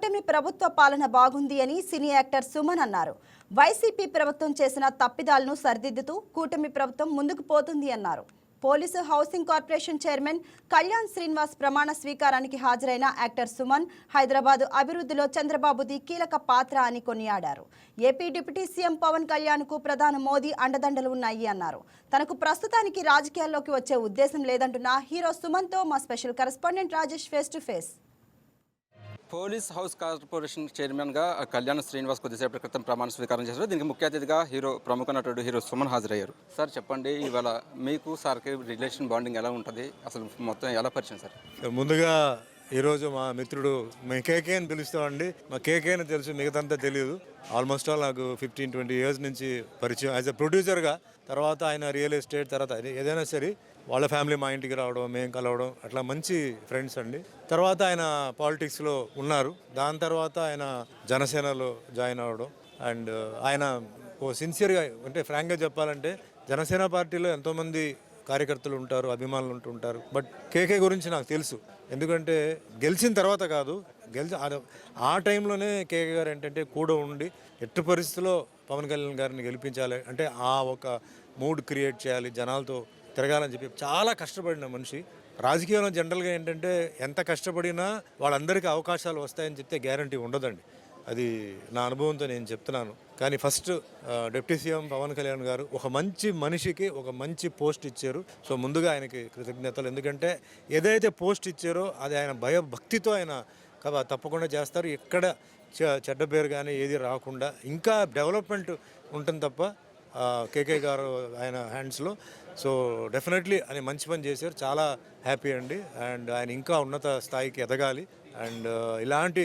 కూటమి ప్రభుత్వ పాలన బాగుంది అని సినీ యాక్టర్ సుమన్ అన్నారు. వైసీపీ ప్రభుత్వం చేసిన తప్పిదాలను సరిదిద్దుతూ కూటమి ప్రభుత్వం ముందుకు పోతుంది అన్నారు. Police housing corporation chairman Kalyan Srinivas ప్రమాణ స్వీకారానికి హాజరైన యాక్టర్ సుమన్ హైదరాబాద్ అభివృద్ధిలో చంద్రబాబుది కీలక పాత్ర అని కొనియాడారు. ఏపీ డిప్యూటీ సీఎం పవన్ కళ్యాణ్కు ప్రధాని మోదీ అండదండలు ఉన్నాయి అన్నారు. తనకు ప్రస్తుతానికి రాజకీయాల్లోకి వచ్చే ఉద్దేశం లేదంటున్న హీరో సుమన్తో మా special correspondent Rajesh face to face. Police house corporation చైర్మన్గా కళ్యాణ్ శ్రీనివాస్ కొద్దిసేపటి క్రితం ప్రమాణ స్వీకారం చేశారు. దీనికి ముఖ్య అతిథిగా ప్రముఖ నటుడు హీరో సుమన్ హాజరయ్యారు. సార్ చెప్పండి, ఇవాళ మీకు సార్కి రిలేషన్ బాండింగ్ ఎలా ఉంటుంది, అసలు మొత్తం ఎలా పరిచయం సార్? ముందుగా ఈరోజు మా మిత్రుడు మేము కేకే అని పిలుస్తామండి. మా కేకే అని తెలుసు, మిగతాంతా తెలియదు. ఆల్మోస్ట్ ఆల్ నాకు 15-20 ఇయర్స్ నుంచి పరిచయం యాజ్ ఎ ప్రొడ్యూసర్గా. తర్వాత ఆయన రియల్ ఎస్టేట్, తర్వాత ఏదైనా సరే వాళ్ళ ఫ్యామిలీ మా ఇంటికి రావడం, మేము కలవడం, అట్లా మంచి ఫ్రెండ్స్ అండి. తర్వాత ఆయన పాలిటిక్స్లో ఉన్నారు. దాని తర్వాత ఆయన జనసేనలో జాయిన్ అవ్వడం. అండ్ ఆయన సిన్సియర్గా, అంటే ఫ్రాంక్గా చెప్పాలంటే జనసేన పార్టీలో ఎంతోమంది కార్యకర్తలు ఉంటారు, అభిమానులు ఉంటుంటారు. బట్ కేకే గురించి నాకు తెలుసు, ఎందుకంటే గెలిచిన తర్వాత కాదు, ఆ టైంలోనే కేకే గారు ఏంటంటే కూడా ఉండి ఎట్టి పరిస్థితిలో పవన్ కళ్యాణ్ గారిని గెలిపించాలి, అంటే ఆ ఒక మూడ్ క్రియేట్ చేయాలి, జనాలతో తిరగాలని చెప్పి చాలా కష్టపడిన మనిషి. రాజకీయంలో జనరల్గా ఏంటంటే ఎంత కష్టపడినా వాళ్ళందరికీ అవకాశాలు వస్తాయని చెప్తే గ్యారంటీ ఉండదండి. అది నా అనుభవంతో నేను చెప్తున్నాను. కానీ first deputy CM Pawan Kalyan గారు ఒక మంచి మనిషికి ఒక మంచి పోస్ట్ ఇచ్చారు. సో ముందుగా ఆయనకి కృతజ్ఞతలు. ఎందుకంటే ఏదైతే పోస్ట్ ఇచ్చారో అది ఆయన భయభక్తితో ఆయన తప్పకుండా చేస్తారు. ఎక్కడ చెడ్డ పేరు కానీ ఏది రాకుండా ఇంకా డెవలప్మెంట్ ఉంటుంది తప్ప కేకే గారు ఆయన హ్యాండ్స్లో. సో డెఫినెట్లీ ఆయన మంచి పని చేశారు, చాలా హ్యాపీ అండి. అండ్ ఆయన ఇంకా ఉన్నత స్థాయికి ఎదగాలి. అండ్ ఇలాంటి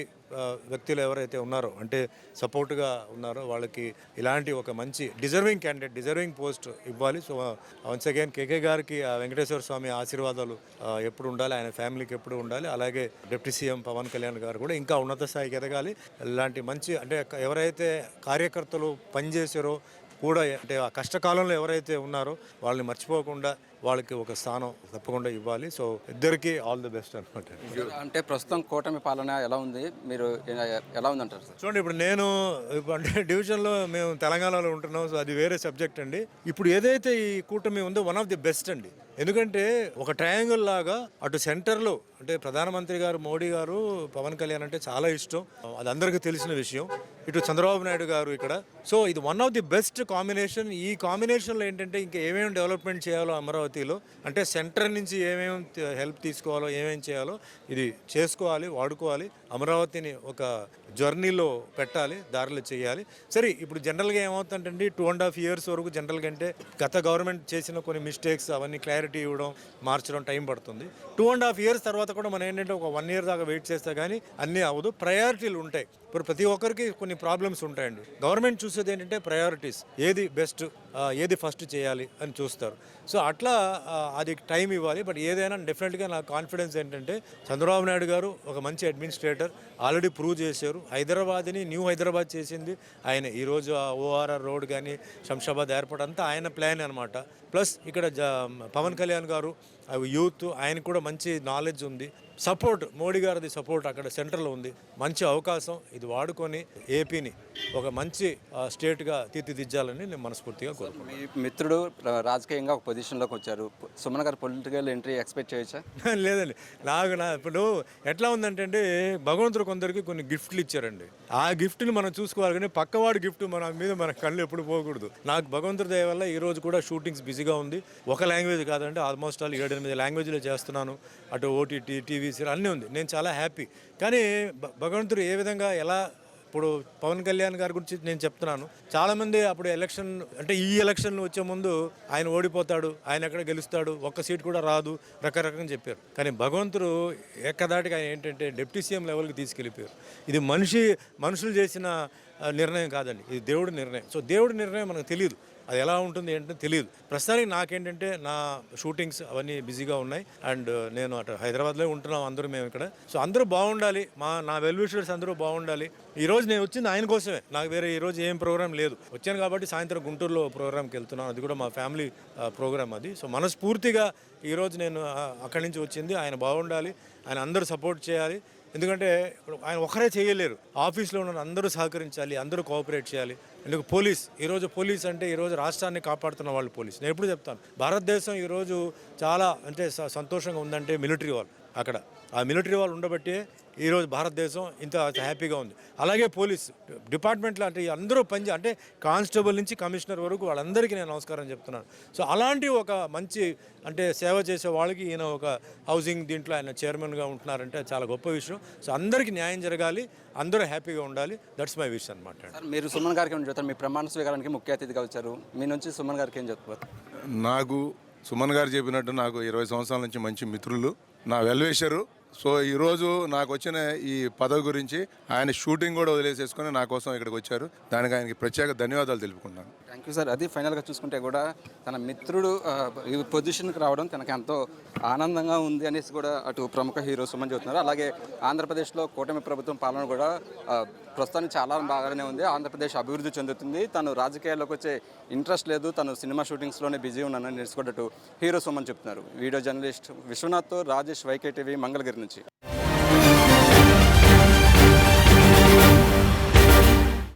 వ్యక్తులు ఎవరైతే ఉన్నారో, అంటే సపోర్ట్గా ఉన్నారో, వాళ్ళకి ఇలాంటి ఒక మంచి డిజర్వింగ్ క్యాండిడేట్, డిజర్వింగ్ పోస్ట్ ఇవ్వాలి. సో వన్స్ అగైన్ కేకే గారికి వెంకటేశ్వర స్వామి ఆశీర్వాదాలు ఎప్పుడు ఉండాలి, ఆయన ఫ్యామిలీకి ఎప్పుడు ఉండాలి. అలాగే డిప్యూటీ సీఎం పవన్ కళ్యాణ్ గారు కూడా ఇంకా ఉన్నత స్థాయికి ఎదగాలి. ఇలాంటి మంచి, అంటే ఎవరైతే కార్యకర్తలు పనిచేసారో కూడా, అంటే ఆ కష్టకాలంలో ఎవరైతే ఉన్నారో వాళ్ళని మర్చిపోకుండా వాళ్ళకి ఒక స్థానం తప్పకుండా ఇవ్వాలి. సో ఇద్దరికి ఆల్ ది బెస్ట్ అనమాట. అంటే ప్రస్తుతం కూటమి పాలన ఎలా ఉంది, మీరు ఎలా ఉందంటారు సార్? చూడండి, ఇప్పుడు నేను అంటే డివిజన్లో మేము తెలంగాణలో ఉంటున్నాం. సో అది వేరే సబ్జెక్ట్ అండి. ఇప్పుడు ఏదైతే ఈ కూటమి ఉందో వన్ ఆఫ్ ది బెస్ట్ అండి. ఎందుకంటే ఒక ట్రయాంగిల్ లాగా అటు సెంటర్లో, అంటే ప్రధానమంత్రి గారు మోడీ గారు పవన్ కళ్యాణ్ అంటే చాలా ఇష్టం, అది అందరికీ తెలిసిన విషయం. ఇటు చంద్రబాబు నాయుడు గారు ఇక్కడ. సో ఇది one of the best combination. ఈ కాంబినేషన్లో ఏంటంటే ఇంకా ఏమేమి డెవలప్మెంట్ చేయాలో అమరావతిలో, అంటే సెంటర్ నుంచి ఏమేమి హెల్ప్ తీసుకోవాలో, ఏమేమి చేయాలో ఇది చేసుకోవాలి, వాడుకోవాలి. అమరావతిని ఒక జర్నీలో పెట్టాలి, దారిలో చేయాలి. సరే, ఇప్పుడు జనరల్గా ఏమవుతుందంటే 2.5 years వరకు జనరల్గా అంటే గత గవర్నమెంట్ చేసిన కొన్ని మిస్టేక్స్ అవన్నీ క్లారిటీ ఇవ్వడం, మార్చడం టైం పడుతుంది. 2.5 years తర్వాత కూడా మనం ఏంటంటే ఒక 1 year దాకా వెయిట్ చేస్తే కానీ అన్నీ అవ్వదు. ప్రయారిటీలు ఉంటాయి. ఇప్పుడు ప్రతి ఒక్కరికి కొన్ని ప్రాబ్లమ్స్ ఉంటాయండి. గవర్నమెంట్ చూసేది ఏంటంటే ప్రయారిటీస్, ఏది బెస్ట్, ఏది ఫస్ట్ చేయాలి అని చూస్తారు. సో అట్లా అది టైం ఇవ్వాలి. బట్ ఏదైనా డెఫినెట్గా నాకు కాన్ఫిడెన్స్ ఏంటంటే చంద్రబాబు నాయుడు గారు ఒక మంచి అడ్మినిస్ట్రేటర్, ఆల్రెడీ ప్రూవ్ చేశారు. హైదరాబాద్ని న్యూ హైదరాబాద్ చేసింది ఆయన. ఈరోజు ఓఆర్ఆర్ రోడ్ కానీ శంషాబాద్ ఎయిర్పోర్ట్ అంతా ఆయన ప్లాన్ అనమాట. ప్లస్ ఇక్కడ పవన్ కళ్యాణ్ గారు యూత్, ఆయనకు కూడా మంచి నాలెడ్జ్ ఉంది. సపోర్ట్, మోడీ గారిది సపోర్ట్ అక్కడ సెంటర్లో ఉంది. మంచి అవకాశం, ఇది వాడుకొని ఏపీని ఒక మంచి స్టేట్గా తీర్చిదిద్దాలని నేను మనస్ఫూర్తిగా కోరుకుంటున్నాను. మీ మిత్రుడు రాజకీయంగా ఒక పొజిషన్లోకి వచ్చారు. సుమన్ గారు పొలిటికల్ ఎంట్రీ ఎక్స్పెక్ట్ చేయొచ్చా? లేదండి, ఇప్పుడు ఎట్లా ఉందంటే భగవంతుడు కొందరికి కొన్ని గిఫ్ట్లు ఇచ్చారండి. ఆ గిఫ్ట్ని మనం చూసుకోవాలి, కానీ పక్కవాడి గిఫ్ట్ మన మీద మన కళ్ళు ఎప్పుడు పోకూడదు. నాకు భగవంతుడి దయ వల్ల ఈరోజు కూడా షూటింగ్స్ బిజీగా ఉంది. ఒక లాంగ్వేజ్ కాదంటే ఆల్మోస్ట్ ఆల్ 7-8 లాంగ్వేజ్లో చేస్తున్నాను. అటు ఓటీటీ, టీవీ అన్నీ ఉంది. నేను చాలా హ్యాపీ. కానీ భగవంతుడు ఏ విధంగా ఎలా, ఇప్పుడు పవన్ కళ్యాణ్ గారి గురించి నేను చెప్తున్నాను. చాలామంది అప్పుడు ఎలక్షన్, అంటే ఈ ఎలక్షన్ వచ్చే ముందు ఆయన ఓడిపోతాడు, ఆయన ఎక్కడ గెలుస్తాడు, ఒక్క సీట్ కూడా రాదు, రకరకంగా చెప్పారు. కానీ భగవంతుడు ఏకదాటిగా ఆయన ఏంటంటే డిప్యూటీ సీఎం లెవెల్కి తీసుకెళ్ళిపోయారు. ఇది మనుషులు చేసిన నిర్ణయం కాదండి, ఇది దేవుడి నిర్ణయం. సో దేవుడి నిర్ణయం మనకు తెలియదు, అది ఎలా ఉంటుంది ఏంటంటే తెలియదు. ప్రస్తుతానికి నాకేంటంటే నా షూటింగ్స్ అవన్నీ బిజీగా ఉన్నాయి. అండ్ నేను అటు హైదరాబాద్లో ఉంటున్నాం, అందరూ మేము ఇక్కడ. సో అందరూ బాగుండాలి, నా వెల్ విషర్స్ అందరూ బాగుండాలి. ఈరోజు నేను వచ్చింది ఆయన కోసమే, నాకు వేరే ఈరోజు ఏం ప్రోగ్రామ్ లేదు. వచ్చాను కాబట్టి సాయంత్రం గుంటూరులో ప్రోగ్రామ్కి వెళ్తున్నాను, అది కూడా మా ఫ్యామిలీ ప్రోగ్రామ్ అది. సో మనస్ఫూర్తిగా ఈరోజు నేను అక్కడి నుంచి వచ్చింది, ఆయన బాగుండాలి, ఆయన అందరూ సపోర్ట్ చేయాలి. ఎందుకంటే ఇప్పుడు ఆయన ఒకరే చేయలేరు, ఆఫీస్లో ఉన్న అందరూ సహకరించాలి, అందరూ కోఆపరేట్ చేయాలి. ఎందుకు పోలీస్ ఈరోజు పోలీస్ అంటే ఈరోజు రాష్ట్రాన్ని కాపాడుతున్న వాళ్ళు పోలీస్. నేను ఎప్పుడు చెప్తాను, భారతదేశం ఈరోజు చాలా అంటే సంతోషంగా ఉందంటే మిలిటరీ వాళ్ళు అక్కడ, ఆ మిలిటరీ వాళ్ళు ఉండబట్టే ఈరోజు భారతదేశం ఇంత హ్యాపీగా ఉంది. అలాగే పోలీస్ డిపార్ట్మెంట్లో అంటే అందరూ అంటే కానిస్టేబుల్ నుంచి కమిషనర్ వరకు వాళ్ళందరికీ నేను నమస్కారం చెప్తున్నాను. సో అలాంటి ఒక మంచి అంటే సేవ చేసే వాళ్ళకి ఈయన ఒక హౌసింగ్ దీంట్లో ఆయన చైర్మన్గా ఉంటున్నారంటే చాలా గొప్ప విషయం. సో అందరికీ న్యాయం జరగాలి, అందరూ హ్యాపీగా ఉండాలి. దట్స్ మై విష్ అనమాట. సార్ మీరు సుమన్ గారికి ఏం చెప్తారు? మీ ప్రమాణ స్వీకారానికి ముఖ్య అతిథిగా వచ్చారు, మీ నుంచి సుమన్ గారికి ఏం చెప్తారు? నాకు సుమన్ గారు చెప్పినట్టు నాకు 20 సంవత్సరాల నుంచి మంచి మిత్రులు, నా వెల్వేషరు. సో ఈరోజు నాకు వచ్చిన ఈ పదవి గురించి ఆయన షూటింగ్ కూడా వదిలేసేసుకొని నా కోసం ఇక్కడికి వచ్చారు. దానికి ఆయనకి ప్రత్యేక ధన్యవాదాలు తెలుపుకుంటాను. Thank you sir. అది ఫైనల్గా చూసుకుంటే కూడా తన మిత్రుడు ఈ పొజిషన్కి రావడం తనకి ఎంతో ఆనందంగా ఉంది అనేసి కూడా అటు ప్రముఖ హీరో సుమన్ చెబుతున్నారు. అలాగే ఆంధ్రప్రదేశ్లో కూటమి ప్రభుత్వం పాలన కూడా ప్రస్తుతానికి చాలా బాగానే ఉంది. ఆంధ్రప్రదేశ్ అభివృద్ధి చెందుతుంది. తను రాజకీయాల్లోకి వచ్చే ఇంట్రెస్ట్ లేదు, తను సినిమా షూటింగ్స్లోనే బిజీ ఉన్నానని నేర్చుకున్నట్టు హీరో సుమన్ చెప్తున్నారు. వీడియో జర్నలిస్ట్ విశ్వనాథ్తో రాజేష్, వైకే టీవీ, మంగళగిరి నుంచి.